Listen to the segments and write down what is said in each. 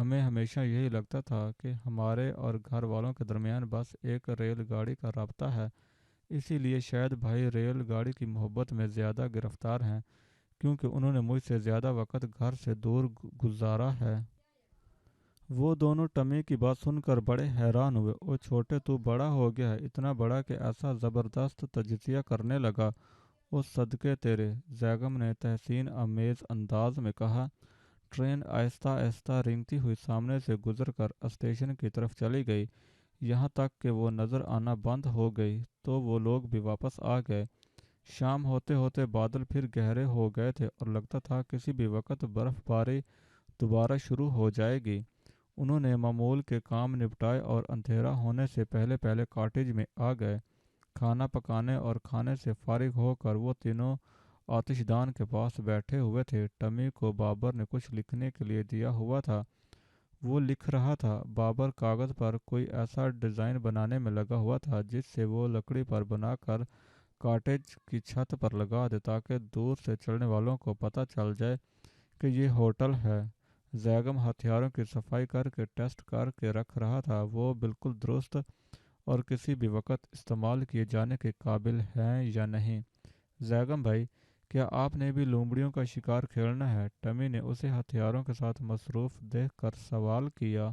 ہمیں ہمیشہ یہی لگتا تھا کہ ہمارے اور گھر والوں کے درمیان بس ایک ریل گاڑی کا رابطہ ہے، اسی لیے شاید بھائی ریل گاڑی کی محبت میں زیادہ گرفتار ہیں، کیونکہ انہوں نے مجھ سے زیادہ وقت گھر سے دور گزارا ہے۔ وہ دونوں ٹمی کی بات سن کر بڑے حیران ہوئے۔ او چھوٹے، تو بڑا ہو گیا ہے، اتنا بڑا کہ ایسا زبردست تجزیہ کرنے لگا۔ او صدقے تیرے، زیگم نے تحسین آمیز انداز میں کہا۔ ٹرین آہستہ آہستہ رینگتی ہوئی سامنے سے گزر کر اسٹیشن کی طرف چلی گئی۔ یہاں تک کہ وہ نظر آنا بند ہو گئی تو وہ لوگ بھی واپس آ گئے۔ شام ہوتے ہوتے بادل پھر گہرے ہو گئے تھے اور لگتا تھا کسی بھی وقت برف باری دوبارہ شروع ہو جائے گی۔ انہوں نے معمول کے کام نپٹائے اور اندھیرا ہونے سے پہلے پہلے کاٹیج میں آ گئے۔ کھانا پکانے اور کھانے سے فارغ ہو کر وہ تینوں آتش دان کے پاس بیٹھے ہوئے تھے۔ ٹمی کو بابر نے کچھ لکھنے کے لیے دیا ہوا تھا، وہ لکھ رہا تھا۔ بابر کاغذ پر کوئی ایسا ڈیزائن بنانے میں لگا ہوا تھا جس سے وہ لکڑی پر بنا کر کاٹیج کی چھت پر لگا دے تاکہ دور سے چلنے والوں کو پتہ چل جائے کہ یہ ہوٹل ہے۔ زیگم ہتھیاروں کی صفائی کر کے ٹیسٹ کر کے رکھ رہا تھا، وہ بالکل درست اور کسی بھی وقت استعمال کیے جانے کے قابل ہیں یا نہیں۔ زیگم بھائی، کیا آپ نے بھی لومڑیوں کا شکار کھیلنا ہے؟ ٹمی نے اسے ہتھیاروں کے ساتھ مصروف دیکھ کر سوال کیا۔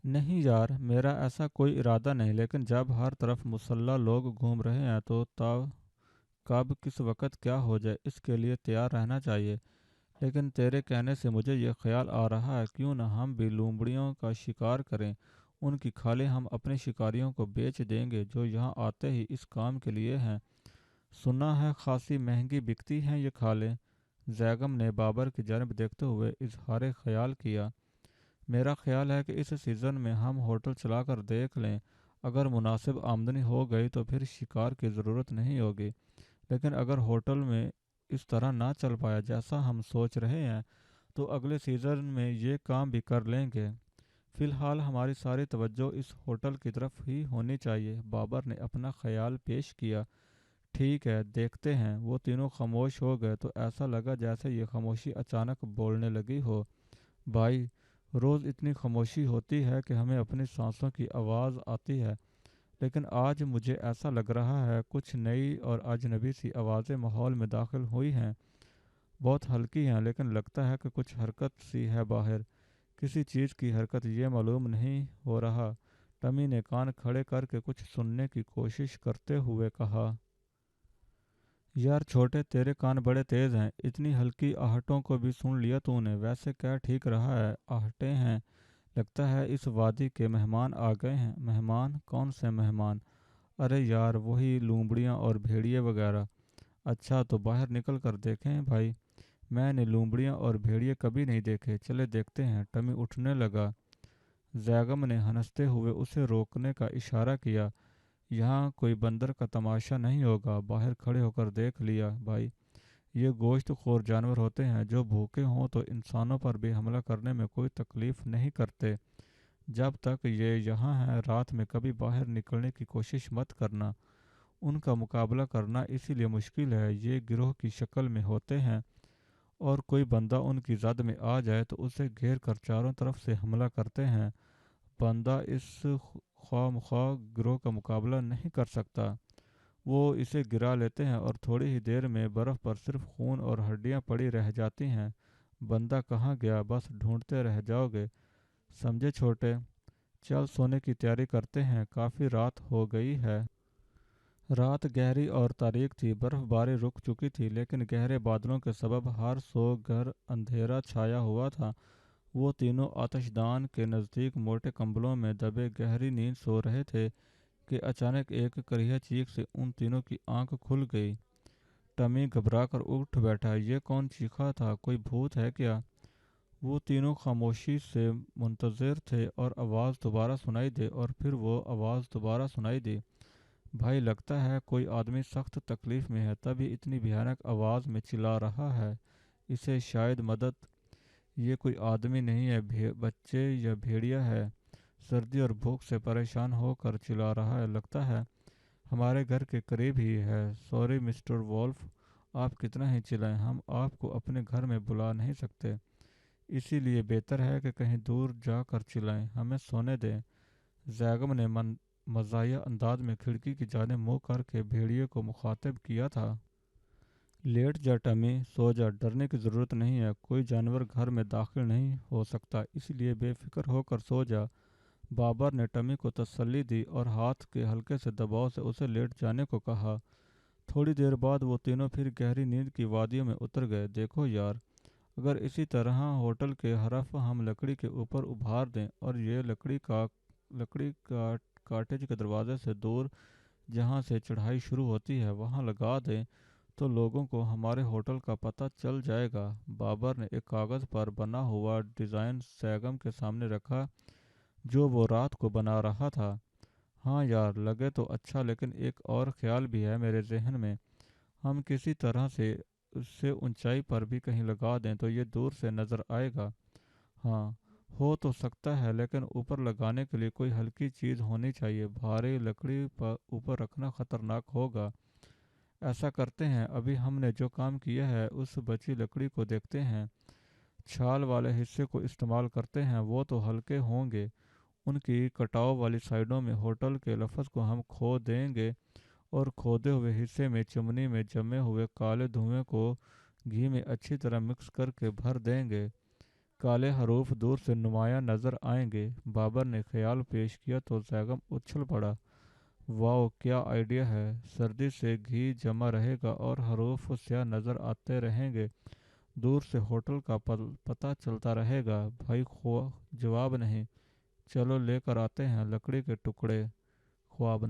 نہیں یار، میرا ایسا کوئی ارادہ نہیں، لیکن جب ہر طرف مسلح لوگ گھوم رہے ہیں تو کب کس وقت کیا ہو جائے اس کے لیے تیار رہنا چاہیے۔ لیکن تیرے کہنے سے مجھے یہ خیال آ رہا ہے، کیوں نہ ہم بھی لومڑیوں کا شکار کریں؟ ان کی کھالیں ہم اپنے شکاریوں کو بیچ دیں گے جو یہاں آتے ہی اس کام کے لیے ہیں۔ سنا ہے خاصی مہنگی بکتی ہیں یہ کھالیں۔ زیگم نے بابر کی جانب دیکھتے ہوئے اظہار خیال کیا۔ میرا خیال ہے کہ اس سیزن میں ہم ہوٹل چلا کر دیکھ لیں، اگر مناسب آمدنی ہو گئی تو پھر شکار کی ضرورت نہیں ہوگی، لیکن اگر ہوٹل میں اس طرح نہ چل پایا جیسا ہم سوچ رہے ہیں تو اگلے سیزن میں یہ کام بھی کر لیں گے۔ فی الحال ہماری ساری توجہ اس ہوٹل کی طرف ہی ہونی چاہیے۔ بابر نے اپنا خیال پیش کیا۔ ٹھیک ہے، دیکھتے ہیں۔ وہ تینوں خاموش ہو گئے تو ایسا لگا جیسے یہ خاموشی اچانک بولنے لگی ہو۔ بھائی، روز اتنی خاموشی ہوتی ہے کہ ہمیں اپنی سانسوں کی آواز آتی ہے، لیکن آج مجھے ایسا لگ رہا ہے کچھ نئی اور اجنبی سی آوازیں ماحول میں داخل ہوئی ہیں۔ بہت ہلکی ہیں، لیکن لگتا ہے کہ کچھ حرکت سی ہے باہر۔ کسی چیز کی حرکت، یہ معلوم نہیں ہو رہا۔ ٹمی نے کان کھڑے کر کے کچھ سننے کی کوشش کرتے ہوئے کہا۔ یار چھوٹے، تیرے کان بڑے تیز ہیں، اتنی ہلکی آہٹوں کو بھی سن لیا تو نے۔ ویسے کیا ٹھیک رہا ہے؟ آہٹیں ہیں، لگتا ہے اس وادی کے مہمان آ گئے ہیں۔ مہمان؟ کون سے مہمان؟ ارے یار، وہی لومڑیاں اور بھیڑیے وغیرہ۔ اچھا، تو باہر نکل کر دیکھیں بھائی، میں نے لومڑیاں اور بھیڑیے کبھی نہیں دیکھے، چلے دیکھتے ہیں۔ ٹمی اٹھنے لگا۔ زیگم نے ہنستے ہوئے اسے روکنے کا اشارہ کیا۔ یہاں کوئی بندر کا تماشا نہیں ہوگا، باہر کھڑے ہو کر دیکھ لیا بھائی۔ یہ گوشت خور جانور ہوتے ہیں، جو بھوکے ہوں تو انسانوں پر بھی حملہ کرنے میں کوئی تکلیف نہیں کرتے۔ جب تک یہ یہاں ہیں، رات میں کبھی باہر نکلنے کی کوشش مت کرنا۔ ان کا مقابلہ کرنا اسی لیے مشکل ہے، یہ گروہ کی شکل میں ہوتے ہیں اور کوئی بندہ ان کی زد میں آ جائے تو اسے گھیر کر چاروں طرف سے حملہ کرتے ہیں۔ بندہ اس خواہ مخواہ گروہ کا مقابلہ نہیں کر سکتا، وہ اسے گرا لیتے ہیں اور تھوڑی ہی دیر میں برف پر صرف خون اور ہڈیاں پڑی رہ جاتی ہیں۔ بندہ کہاں گیا؟ بس ڈھونڈتے رہ جاؤ گے، سمجھے چھوٹے؟ چل سونے کی تیاری کرتے ہیں، کافی رات ہو گئی ہے۔ رات گہری اور تاریک تھی، برف باری رک چکی تھی، لیکن گہرے بادلوں کے سبب ہر سو گھر اندھیرا چھایا ہوا تھا۔ وہ تینوں آتش دان کے نزدیک موٹے کمبلوں میں دبے گہری نیند سو رہے تھے کہ اچانک ایک کریہ چیخ سے ان تینوں کی آنکھ کھل گئی۔ ٹمی گھبرا کر اٹھ بیٹھا۔ یہ کون چیخا تھا؟ کوئی بھوت ہے کیا؟ وہ تینوں خاموشی سے منتظر تھے اور آواز دوبارہ سنائی دے، اور پھر وہ آواز دوبارہ سنائی دی۔ بھائی، لگتا ہے کوئی آدمی سخت تکلیف میں ہے، تبھی اتنی بھیانک آواز میں چلا رہا ہے۔ اسے شاید مدد۔ یہ کوئی آدمی نہیں ہے، بچے یا بھیڑیا ہے، سردی اور بھوک سے پریشان ہو کر چلا رہا ہے، لگتا ہے ہمارے گھر کے قریب ہی ہے۔ سوری مسٹر وولف، آپ کتنا ہی چلائیں، ہم آپ کو اپنے گھر میں بلا نہیں سکتے۔ اسی لیے بہتر ہے کہ کہیں دور جا کر چلائیں، ہمیں سونے دیں۔ زیگم نے مزاحیہ انداز میں کھڑکی کی جانب منہ کر کے بھیڑیے کو مخاطب کیا تھا۔ لیٹ جا ٹمی، سو جا، ڈرنے کی ضرورت نہیں ہے، کوئی جانور گھر میں داخل نہیں ہو سکتا، اس لیے بے فکر ہو کر سو جا۔ بابر نے ٹمی کو تسلی دی اور ہاتھ کے ہلکے سے دباؤ سے اسے لیٹ جانے کو کہا۔ تھوڑی دیر بعد وہ تینوں پھر گہری نیند کی وادیوں میں اتر گئے۔ دیکھو یار، اگر اسی طرح ہوٹل کے حرف ہم لکڑی کے اوپر ابھار دیں اور یہ لکڑی کا کاٹیج کے دروازے سے دور جہاں سے چڑھائی شروع ہوتی ہے وہاں لگا دیں تو لوگوں کو ہمارے ہوٹل کا پتہ چل جائے گا۔ بابر نے ایک کاغذ پر بنا ہوا ڈیزائن سیگم کے سامنے رکھا جو وہ رات کو بنا رہا تھا۔ ہاں یار، لگے تو اچھا، لیکن ایک اور خیال بھی ہے میرے ذہن میں۔ ہم کسی طرح سے اس سے اونچائی پر بھی کہیں لگا دیں تو یہ دور سے نظر آئے گا۔ ہاں، ہو تو سکتا ہے، لیکن اوپر لگانے کے لیے کوئی ہلکی چیز ہونی چاہیے، بھاری لکڑی پر اوپر رکھنا خطرناک ہوگا۔ ایسا کرتے ہیں، ابھی ہم نے جو کام کیا ہے اس بچی لکڑی کو دیکھتے ہیں، چھال والے حصے کو استعمال کرتے ہیں، وہ تو ہلکے ہوں گے، ان کی کٹاؤ والی سائڈوں میں ہوٹل کے لفظ کو ہم کھو دیں گے اور کھودے ہوئے حصے میں چمنی میں جمے ہوئے کالے دھوئیں کو گھی میں اچھی طرح مکس کر کے بھر دیں گے۔ کالے حروف دور سے نمایاں نظر آئیں گے۔ بابر نے خیال پیش کیا تو زیگم اچھل پڑا۔ واو، کیا آئیڈیا ہے! سردی سے گھی جمع رہے گا اور حروف سیاہ نظر آتے رہیں گے، دور سے ہوٹل کا پتہ چلتا رہے گا۔ بھائی جواب نہیں، چلو لے کر آتے ہیں لکڑی کے ٹکڑے۔ خواب